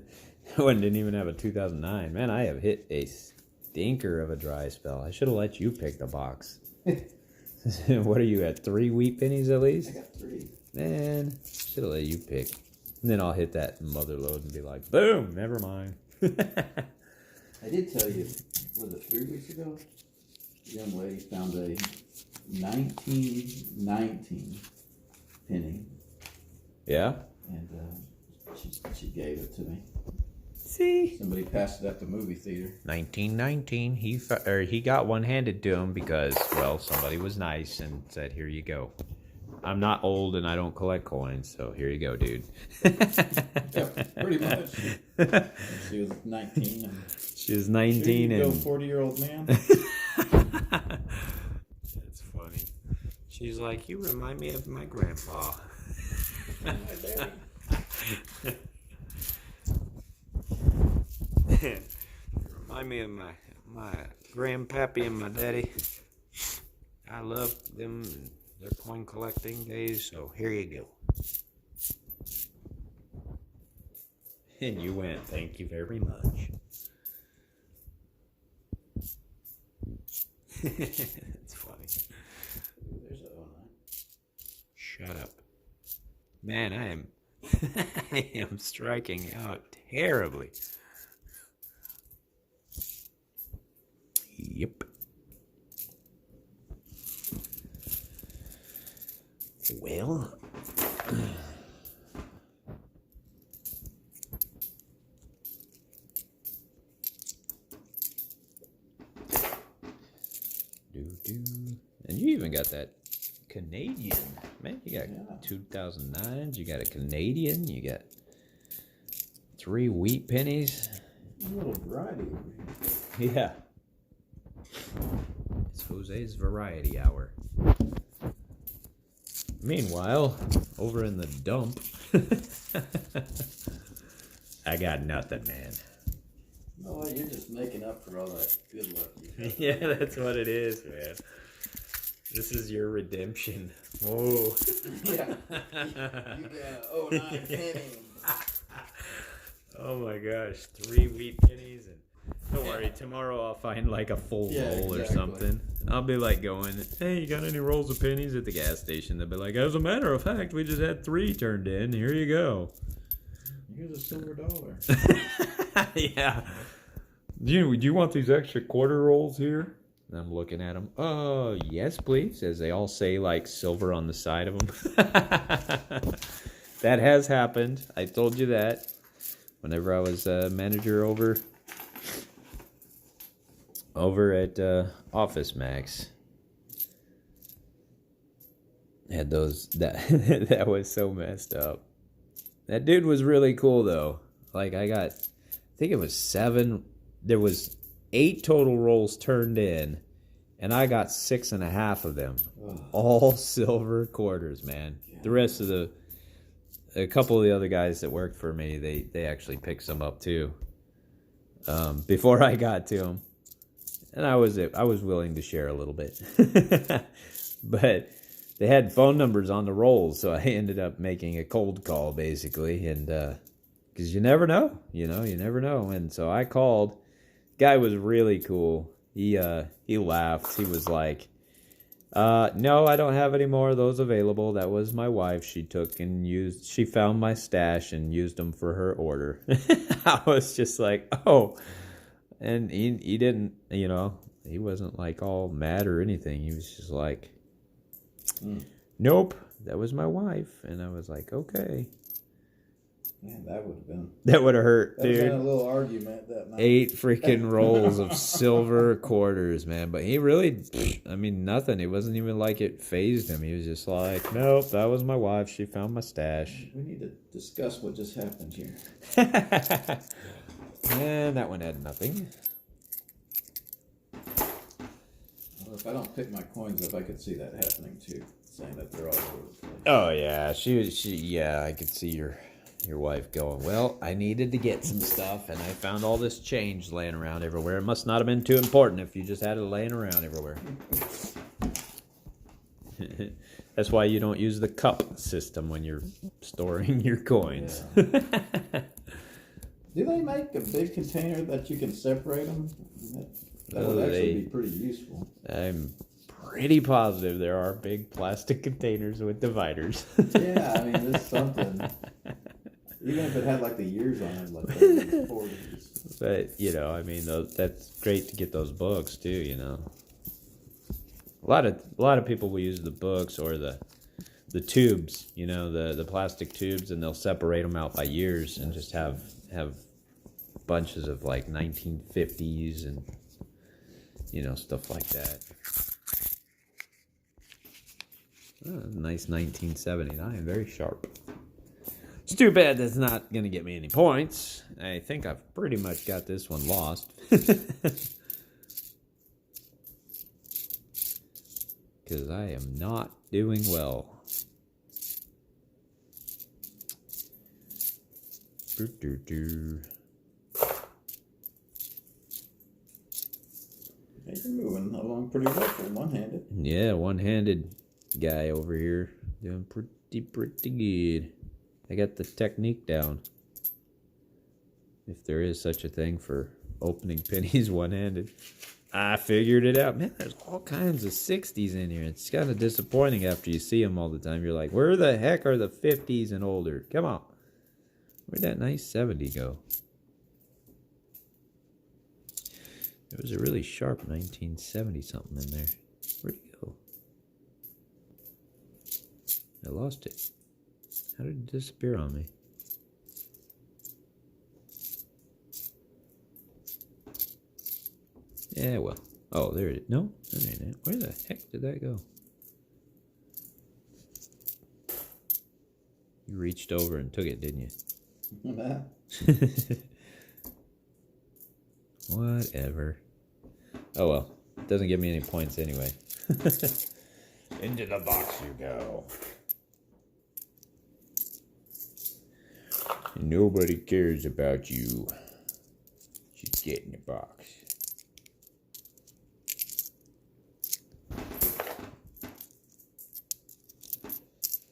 one didn't even have a 2009. Man, I have hit a stinker of a dry spell. I should have let you pick the box. What are you at, 3 wheat pennies at least? I got 3. Man, should have let you pick. And then I'll hit that mother load and be like, boom, never mind. I did tell you, was it 3 weeks ago? A young lady found a 1919 penny. Yeah? And she gave it to me. See? Somebody passed it at the movie theater. 1919. He got one handed to him because, well, somebody was nice and said, here you go. I'm not old and I don't collect coins, so here you go, dude. Yeah, pretty much. She was 19. And she was 19 here you and... go, 40-year-old man. That's funny. She's like, you remind me of my grandpa. My daddy. You remind me of my grandpappy and my daddy. I love them, their coin collecting days, so here you go. And you went, thank you very much. It's funny. There's a 09. Shut up. Man, I am striking out terribly. Yep. Well, and you even got that Canadian, man. You got 2009s. You got a Canadian. You got 3 wheat pennies. A little variety over here. Yeah. It's Jose's variety hour. Meanwhile, over in the dump, I got nothing, man. No, you're just making up for all that good luck you had. Yeah, that's what it is, man. This is your redemption. Whoa. Yeah. You got 09 penny. Oh my gosh, 3 wheat pennies, and don't worry, tomorrow I'll find like a full roll or something. I'll be like going, hey, you got any rolls of pennies at the gas station? They'll be like, as a matter of fact, we just had 3 turned in. Here you go. Here's a silver dollar. Yeah. Do you want these extra quarter rolls here? And I'm looking at them. Oh, yes, please. As they all say, like, silver on the side of them. That has happened. I told you that. Whenever I was manager over at Office Max. Had those, that was so messed up. That dude was really cool, though. Like, I think it was 7, there was 8 total rolls turned in, and I got 6.5 of them. All silver quarters, man. The rest of a couple of the other guys that worked for me, they actually picked some up too. Before I got to them, and I was willing to share a little bit, but they had phone numbers on the rolls, so I ended up making a cold call basically, and because you never know, you never know, and so I called. Guy was really cool. He laughed. He was like, no, I don't have any more of those available. That was my wife. She found my stash and used them for her order. I was just like, oh. And he didn't, he wasn't like all mad or anything. He was just like, nope, that was my wife. And I was like, okay. Man, that would have hurt, dude. That would have been a little argument that night. 8 freaking rolls of silver quarters, man. But he really, nothing. It wasn't even like it phased him. He was just like, nope, that was my wife. She found my stash. We need to discuss what just happened here. And that one had nothing. Well, if I don't pick my coins up, I could see that happening too. Saying that they're all over the place. Oh, yeah. Yeah, I could see your wife going, well, I needed to get some stuff, and I found all this change laying around everywhere. It must not have been too important if you just had it laying around everywhere. That's why you don't use the cup system when you're storing your coins. Yeah. Do they make a big container that you can separate them? That would actually be pretty useful. I'm pretty positive there are big plastic containers with dividers. Yeah, there's something. Even if it had like the years on it, like the 40s. But that's great to get those books too. A lot of people will use the books or the tubes. The plastic tubes, and they'll separate them out by years and just have bunches of like 1950s and stuff like that. Oh, nice 1979, very sharp. It's too bad that's not going to get me any points. I think I've pretty much got this one lost. Because I am not doing well. You're moving along pretty well for one-handed. Yeah, one-handed guy over here. Doing pretty good. I got the technique down. If there is such a thing for opening pennies one-handed. I figured it out. Man, there's all kinds of 60s in here. It's kind of disappointing after you see them all the time. You're like, where the heck are the 50s and older? Come on. Where'd that nice 70 go? There was a really sharp 1970 something in there. Where'd it go? I lost it. How did it disappear on me? Yeah, well. Oh, there it is. No, there ain't it. Where the heck did that go? You reached over and took it, didn't you? Whatever. Oh well. It doesn't give me any points anyway. Into the box you go. Nobody cares about you. Get in the box.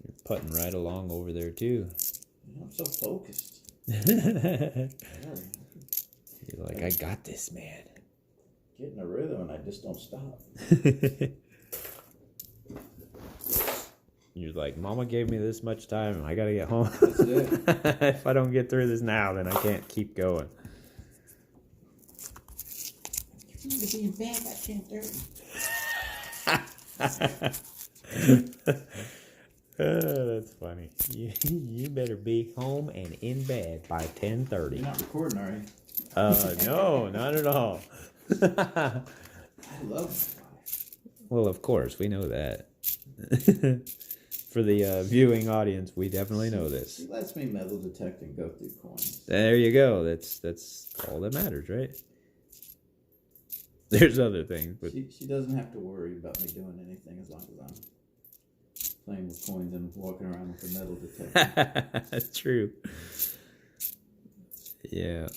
You're putting right along over there, too. I'm so focused. You're like, I got this, man. Get in a rhythm and I just don't stop. You're like, Mama gave me this much time and I gotta get home. That's it. If I don't get through this now, then I can't keep going. You need to be in bed by 10:30. Oh, that's funny. You better be home and in bed by 10:30. You're not recording, are you? No, not at all. I love it. Well, of course, we know that. For the viewing audience, we definitely know this. She lets me metal detect and go through coins. There you go. That's all that matters, right? There's other things, but She doesn't have to worry about me doing anything as long as I'm playing with coins and walking around with a metal detector. that's true. Yeah.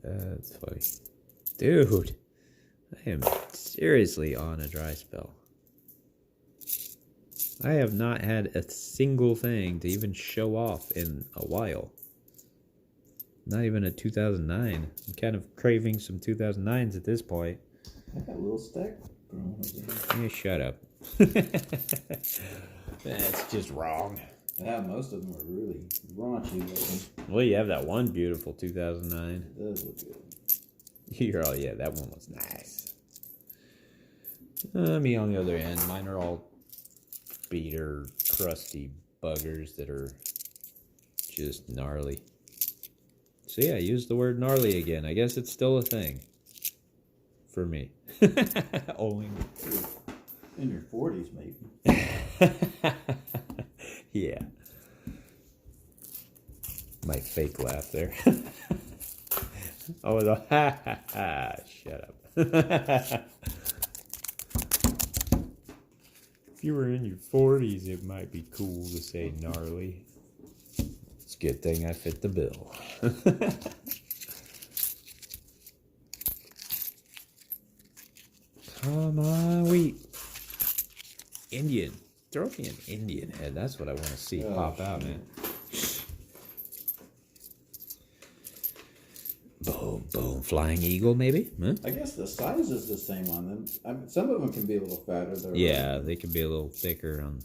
That's funny. Dude, I am seriously on a dry spell. I have not had a single thing to even show off in a while. Not even a 2009. I'm kind of craving some 2009s at this point. I got a little stack growing over here. Yeah, shut up. That's just wrong. Yeah, most of them are really raunchy looking. Well, you have that one beautiful 2009. It does look good. You're all, yeah, that one was nice. Me on the other end, mine are all beater, crusty buggers that are just gnarly. So yeah, I used the word gnarly again. I guess it's still a thing. For me. Only in your 40s, maybe. Yeah. My fake laugh there. Oh, the ha ha ha. Shut up. If you were in your 40s, it might be cool to say gnarly. It's a good thing I fit the bill. Come on, wheat. Indian. Throw me an Indian head. That's what I want to see pop out, man. Boom, boom. Flying eagle, maybe? Huh? I guess the size is the same on them. Some of them can be a little fatter. Yeah, they can be a little thicker on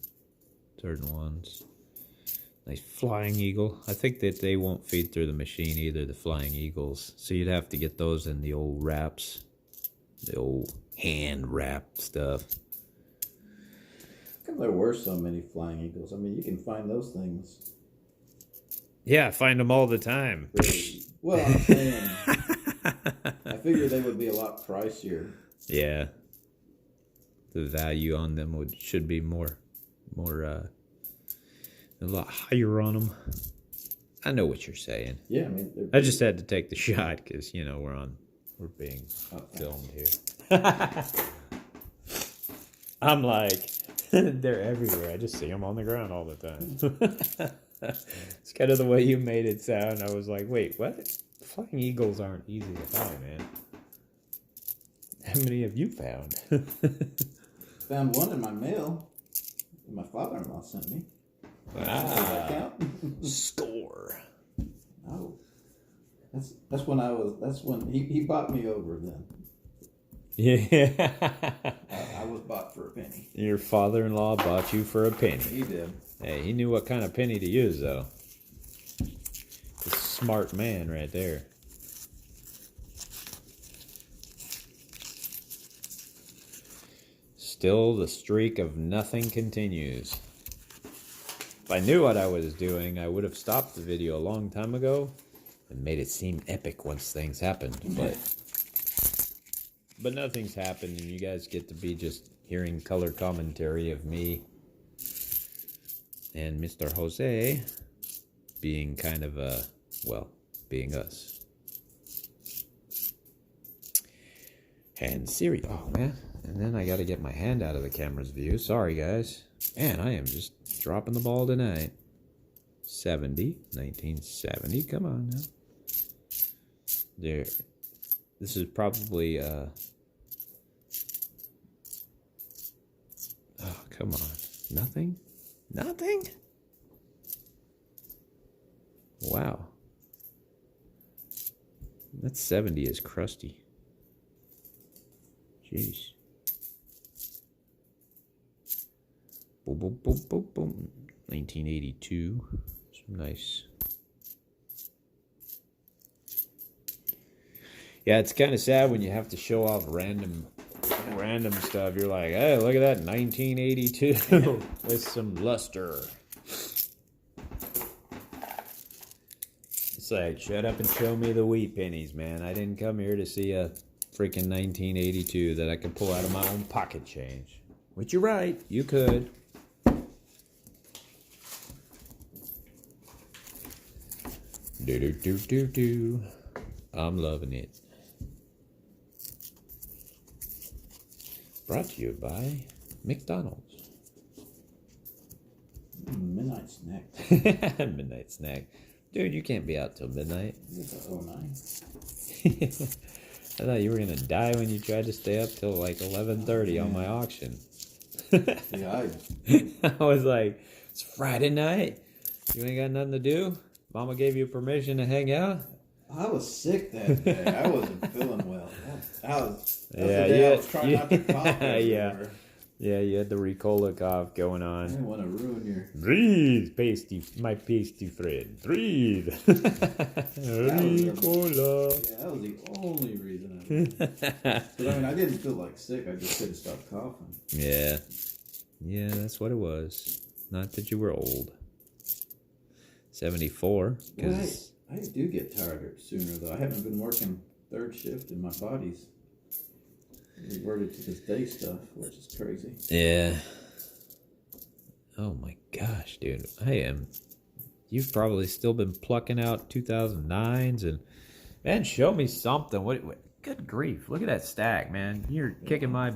certain ones. Nice flying eagle. I think that they won't feed through the machine either, the flying eagles. So you'd have to get those in the old wraps. The old hand wrapped stuff. How come there were so many flying eagles? I mean, you can find those things. Yeah, I find them all the time. Really, well, I'm saying, I figured they would be a lot pricier. Yeah. The value on them should be more, a lot higher on them. I know what you're saying. Yeah, I mean, I just had to take the shot because, we're being filmed here. I'm like, they're everywhere. I just see them on the ground all the time. It's kind of the way you made it sound. I was like, wait, what? Flying eagles aren't easy to find, man. How many have you found? Found one in my mail. My father-in-law sent me. Score. Oh. That's when he bought me over then. Yeah. I was bought for a penny. Your father-in-law bought you for a penny. He did. Hey, he knew what kind of penny to use, though. A smart man right there. Still, the streak of nothing continues. If I knew what I was doing, I would have stopped the video a long time ago and made it seem epic once things happened. But nothing's happened, and you guys get to be just hearing color commentary of me and Mr. Jose being kind of being us. And Siri, oh man, and then I got to get my hand out of the camera's view. Sorry guys, man, I am just dropping the ball tonight. 70, 1970. Come on now. There. This is probably, oh, come on. Nothing? Nothing? Wow. That 70 is crusty. Jeez. Boom, boom, boom, boom, boom. 1982. Some nice. Yeah, it's kind of sad when you have to show off random stuff. You're like, hey, look at that 1982 with some luster. It's like, shut up and show me the wheat pennies, man. I didn't come here to see a freaking 1982 that I can pull out of my own pocket change. Which you're right, you could. Do do do do do. I'm loving it. Brought to you by McDonald's. Midnight snack. Midnight snack. Dude, you can't be out till midnight. It's a 09. I thought you were going to die when you tried to stay up till like 11:30 on my auction. Yeah, I was like, it's Friday night. You ain't got nothing to do? Mama gave you permission to hang out? I was sick that day. I wasn't feeling well. I was trying not to cough. Yeah, you had the Ricola cough going on. I didn't want to ruin your... Breathe, my pasty friend. Breathe. Ricola. Yeah, that was the only reason I was. But I mean, I didn't feel like sick. I just couldn't stop coughing. Yeah. Yeah, that's what it was. Not that you were old. 74. Cause I do get tired sooner, though. I haven't been working third shift and my body's reverted to this day stuff, which is crazy. Yeah. Oh my gosh, dude. You've probably still been plucking out 2009s and, man, show me something. What good grief. Look at that stack, man. You're kicking my